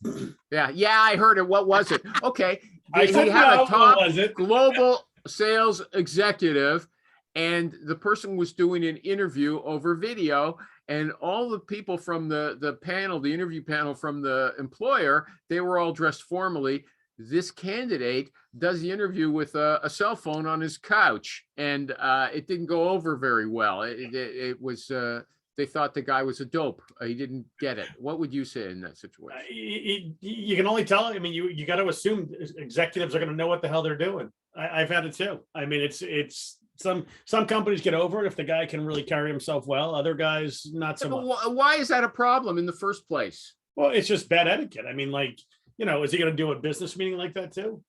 Yeah, I heard it. What was it? Okay, I he said had no, a top what was it? global sales executive, and the person was doing an interview over video, and all the people from the panel, the interview panel from the employer, they were all dressed formally. This candidate does the interview with a cell phone on his couch, and it didn't go over very well. It was they thought the guy was a dope. He didn't get it. What would you say in that situation? You can only tell. I mean, you got to assume executives are going to know what the hell they're doing. I've had it too. I mean, it's some companies get over it if the guy can really carry himself well. Other guys, not so much. Why is that a problem in the first place? Well, it's just bad etiquette. I mean, like, is he going to do a business meeting like that too?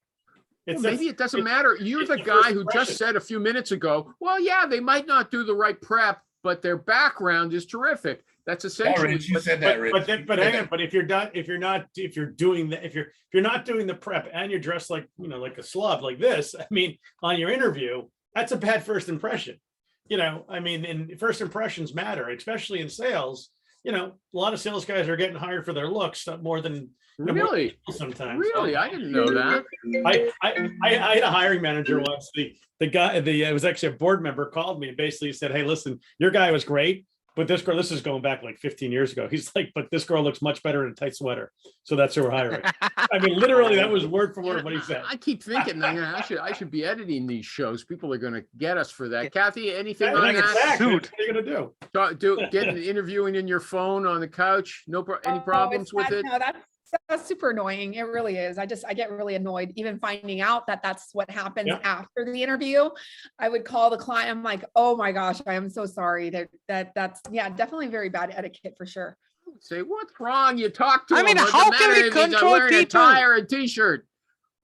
Maybe it doesn't matter. You're the guy who just said a few minutes ago, well, yeah, they might not do the right prep, but their background is terrific. That's essentially. You said that, Rich. But hang on. But if you're not doing the prep and you're dressed like like a slob like this, I mean, on your interview, that's a bad first impression. I mean, and first impressions matter, especially in sales. A lot of sales guys are getting hired for their looks more than really sometimes. Really, I didn't know that. I had a hiring manager once. The guy, it was actually a board member, called me and basically said, "Hey, listen, your guy was great, but this girl, this is going back like 15 years ago. He's like, but this girl looks much better in a tight sweater. So that's who we're hiring." I mean, literally, that was word for word what he said. I keep thinking, I should be editing these shows. People are going to get us for that. Kathy, anything on that? Exactly. What are you going to do? Getting interviewing in your phone on the couch. Any problems with it? No, that's super annoying. It really is. I get really annoyed even finding out that that's what happens after the interview. I would call the client. I'm like, oh my gosh, I am so sorry. That's definitely very bad etiquette for sure. Say, what's wrong? You talk to him. I mean, how can we control wearing people? A tie or a t-shirt.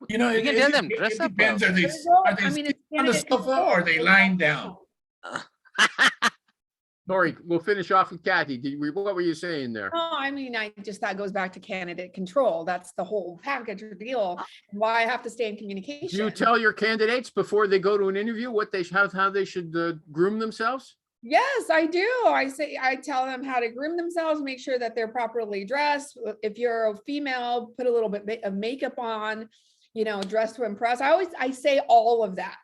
You can tell them dress up. Depends. Are they on the sofa or are they lying down? Lori, we'll finish off with Kathy. What were you saying there? No, I mean, that goes back to candidate control. That's the whole package or deal. Why I have to stay in communication. Do you tell your candidates before they go to an interview how they should groom themselves? Yes, I do. I tell them how to groom themselves, make sure that they're properly dressed. If you're a female, put a little bit of makeup on, dress to impress. I say all of that.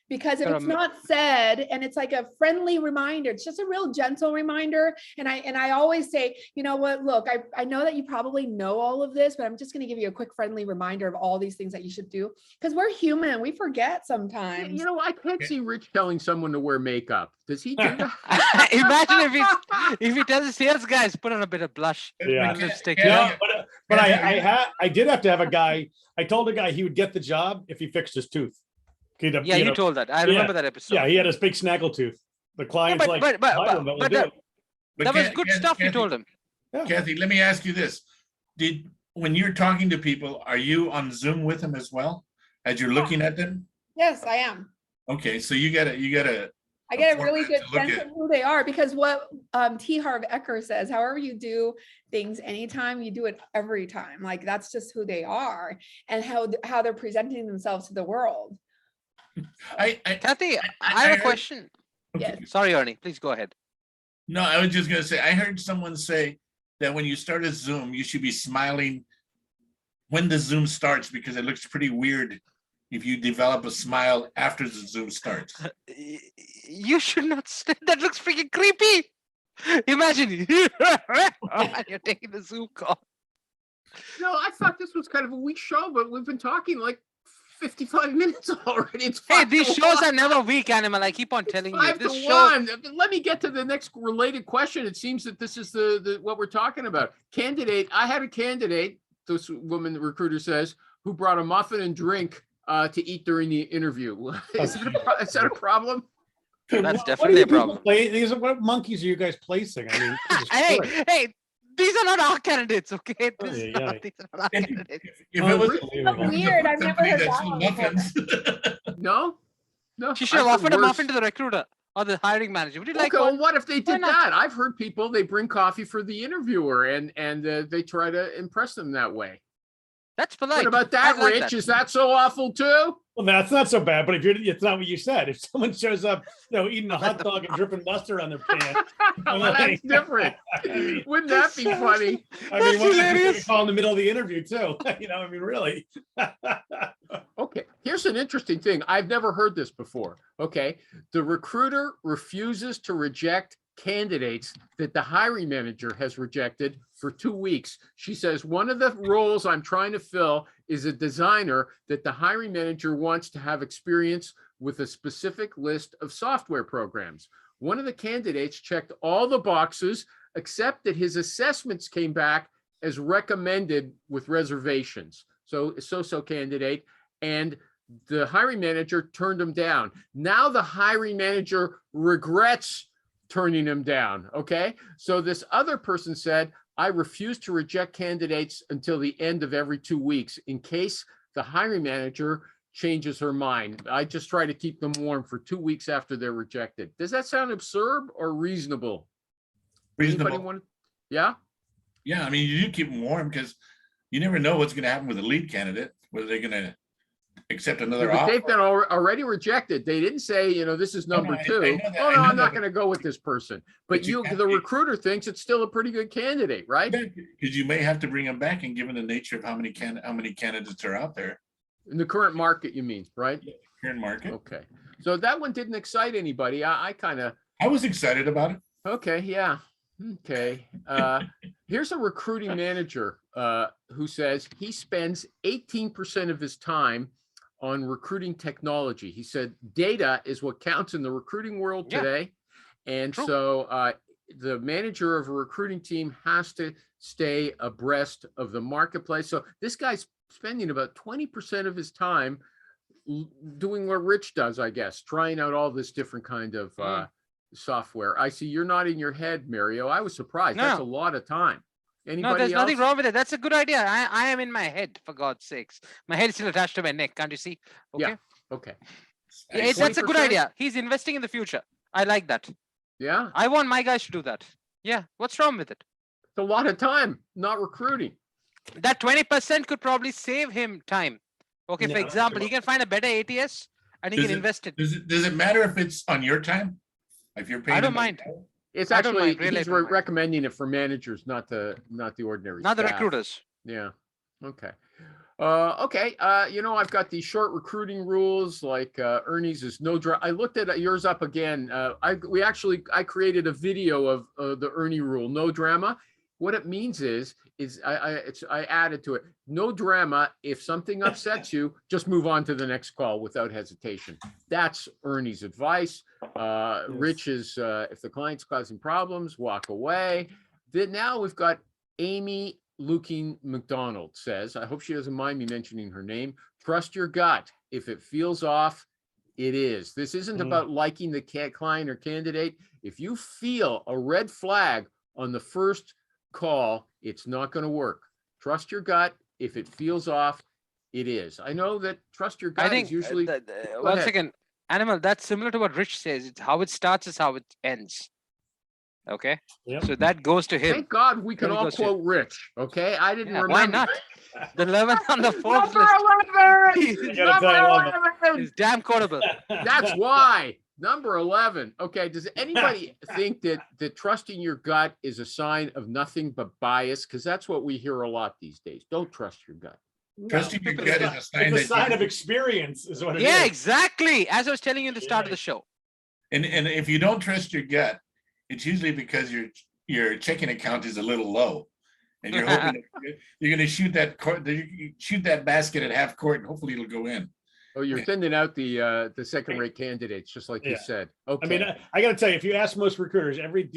because if it's not said and it's like a friendly reminder, it's just a real gentle reminder. And I always say, you know what, look, I know that you probably know all of this, but I'm just going to give you a quick friendly reminder of all these things that you should do, because we're human. We forget sometimes. You know, I can't see Rich telling someone to wear makeup. Does he do that? Imagine if he tells his sales guys, put on a bit of blush, lipstick. Yeah, but I did have to have a guy. I told a guy he would get the job if he fixed his tooth. You told that. I remember that episode. Yeah, he had a big snaggle tooth. The client's but that was good stuff you told him. Yeah. Kathy, let me ask you this. When you're talking to people, are you on Zoom with them as well as you're looking at them? Yes, I am. Okay, so you gotta I get a really good sense of who they are, because what T. Harv Eker says, however you do things anytime, you do it every time. Like, that's just who they are and how they're presenting themselves to the world. Kathy, I have a question. Yes. Sorry, Ernie, please go ahead. No, I was just gonna say, I heard someone say that when you start a Zoom, you should be smiling when the Zoom starts, because it looks pretty weird if you develop a smile after the Zoom starts. You should not. That looks freaking creepy. Imagine you're taking the Zoom call. No, I thought this was kind of a weak show, but we've been talking like 55 minutes already. It's hey, these shows are never weak, Animal. I keep on telling you. This show. Let me get to the next related question. It seems that this is the what we're talking about. Candidate. I had a candidate. This woman, the recruiter says, who brought a muffin and drink to eat during the interview. Is that a problem? That's definitely a problem. What monkeys are you guys placing? I mean, hey, these are not our candidates, okay? These are not our candidates. If it was weird, I've never heard that one. No. She should have offered a muffin to the recruiter or the hiring manager. Would you like well, what if they did that? I've heard people, they bring coffee for the interviewer and they try to impress them that way. That's polite. What about that, Rich? That. Is that so awful too? Well, that's not so bad. But it's not what you said. If someone shows up, eating a hot dog and dripping mustard on their pants, well, that's different. Wouldn't that be funny? I mean, what call in the middle of the interview too. Really. Okay, here's an interesting thing. I've never heard this before. Okay, the recruiter refuses to reject candidates that the hiring manager has rejected for 2 weeks. She says, one of the roles I'm trying to fill is a designer that the hiring manager wants to have experience with a specific list of software programs. One of the candidates checked all the boxes except that his assessments came back as recommended with reservations. So candidate, and the hiring manager turned him down. Now the hiring manager regrets turning him down. Okay. So this other person said, I refuse to reject candidates until the end of every 2 weeks in case the hiring manager changes her mind. I just try to keep them warm for 2 weeks after they're rejected. Does that sound absurd or reasonable? Reasonable. Yeah. Yeah. I mean, you do keep them warm because you never know what's going to happen with a lead candidate, whether they're going to accept another offer. They've been already rejected. They didn't say, this is number two. I'm not going to go with this person. But the recruiter thinks it's still a pretty good candidate, right? Because you may have to bring them back, and given the nature of how many candidates are out there. In the current market, you mean, right? Yeah, current market. Okay. So that one didn't excite anybody. I was excited about it. Okay. Yeah. Okay. Here's a recruiting manager who says he spends 18% of his time on recruiting technology. He said data is what counts in the recruiting world today. And so the manager of a recruiting team has to stay abreast of the marketplace. So this guy's spending about 20% of his time doing what Rich does, I guess, trying out all this different kind of software. I see you're nodding your head, Mario. I was surprised. That's a lot of time. Anybody there's else? Nothing wrong with it. That's a good idea. I am in my head, for God's sakes. My head is still attached to my neck. Can't you see? Okay. Yeah. Okay. Yeah, that's a good idea. He's investing in the future. I like that. Yeah. I want my guys to do that. Yeah. What's wrong with it? It's a lot of time not recruiting. That 20% could probably save him time. Okay. For example, he can find a better ATS and he can invest it. Does it matter if it's on your time? If you're paying? I don't mind. It's actually he's recommending it for managers, not the ordinary not staff. The recruiters. Yeah. Okay. Okay. I've got these short recruiting rules, like Ernie's is no drama. I looked at yours up again. I created a video of the Ernie rule, no drama. What it means is I added to it, no drama. If something upsets you, just move on to the next call without hesitation. That's Ernie's advice. Yes. Rich is, if the client's causing problems, walk away. Then now we've got Amy Lukin McDonald says, I hope she doesn't mind me mentioning her name. Trust your gut. If it feels off, it is. This isn't about liking the client or candidate. If you feel a red flag on the first call, it's not going to work. Trust your gut. If it feels off, it is. I know that trust your gut is usually. One second, Animal, that's similar to what Rich says. It's how it starts is how it ends. Okay. Yep. So that goes to him. Thank God we can all quote Rich. Okay. I didn't remember. Why not? The 11 on the Forbes Number list. 11. Number 11. Is damn quotable. That's why. Number 11. Okay. Does anybody think that trusting your gut is a sign of nothing but bias? Because that's what we hear a lot these days. Don't trust your gut. Trusting your gut is a sign, it's a sign of experience, is what it is. Yeah, exactly. As I was telling you at the start of the show. And if you don't trust your gut, it's usually because your checking account is a little low, and you're hoping you're going to shoot that basket at half court, and hopefully it'll go in. Oh, you're sending out the second-rate candidates, just like you said. Okay. I mean, I got to tell you, if you ask most recruiters, every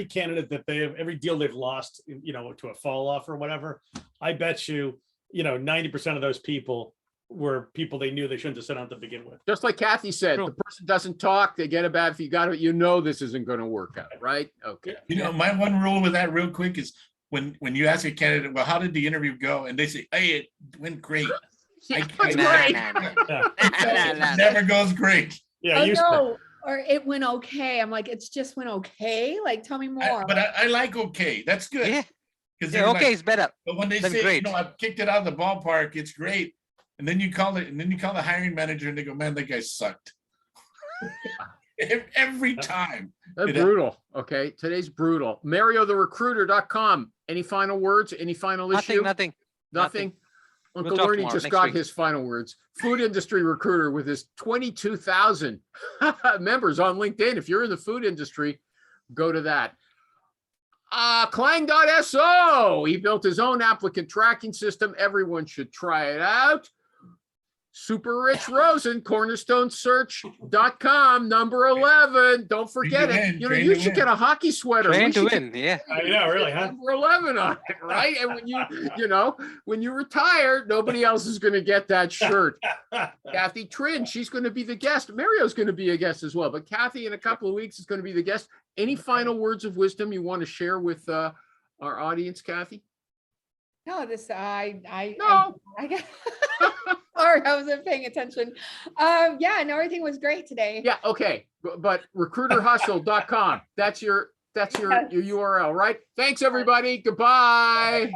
candidate that every deal they've lost, to a fall off or whatever, I bet you, 90% of those people were people they knew they shouldn't have sent out to begin with. Just like Kathy said, the person doesn't talk, they get a bad, if you got it, this isn't going to work out, right? Okay. My one rule with that real quick is when you ask a candidate, well, how did the interview go? And they say, hey, it went great. It never goes great. Yeah. Or it went okay. I'm like, it's just went okay. Like, tell me more. But I like okay. That's good. Yeah. Yeah, okay is better. But when they say, great. I've kicked it out of the ballpark, it's great. And then you call the hiring manager and they go, man, that guy sucked. Every time. That's brutal. Okay. Today's brutal. MarioTheRecruiter.com. Any final words? Any final issue? Nothing. Uncle Ernie just got his final words. Food industry recruiter with his 22,000 members on LinkedIn. If you're in the food industry, go to that. Clang.so. He built his own applicant tracking system. Everyone should try it out. Super Rich Rosen, cornerstonesearch.com, number 11. Don't forget it. You should get a hockey sweater. Train to win, yeah. I know, really, huh? Number 11 on it, right? And when you retire, nobody else is going to get that shirt. Kathy Trin, she's going to be the guest. Mario's going to be a guest as well, but Kathy in a couple of weeks is going to be the guest. Any final words of wisdom you want to share with our audience, Kathy? No, No. I guess. Sorry, I wasn't paying attention. Everything was great today. Yeah, okay. But recruiterhustle.com. That's your URL, right? Thanks, everybody. Goodbye.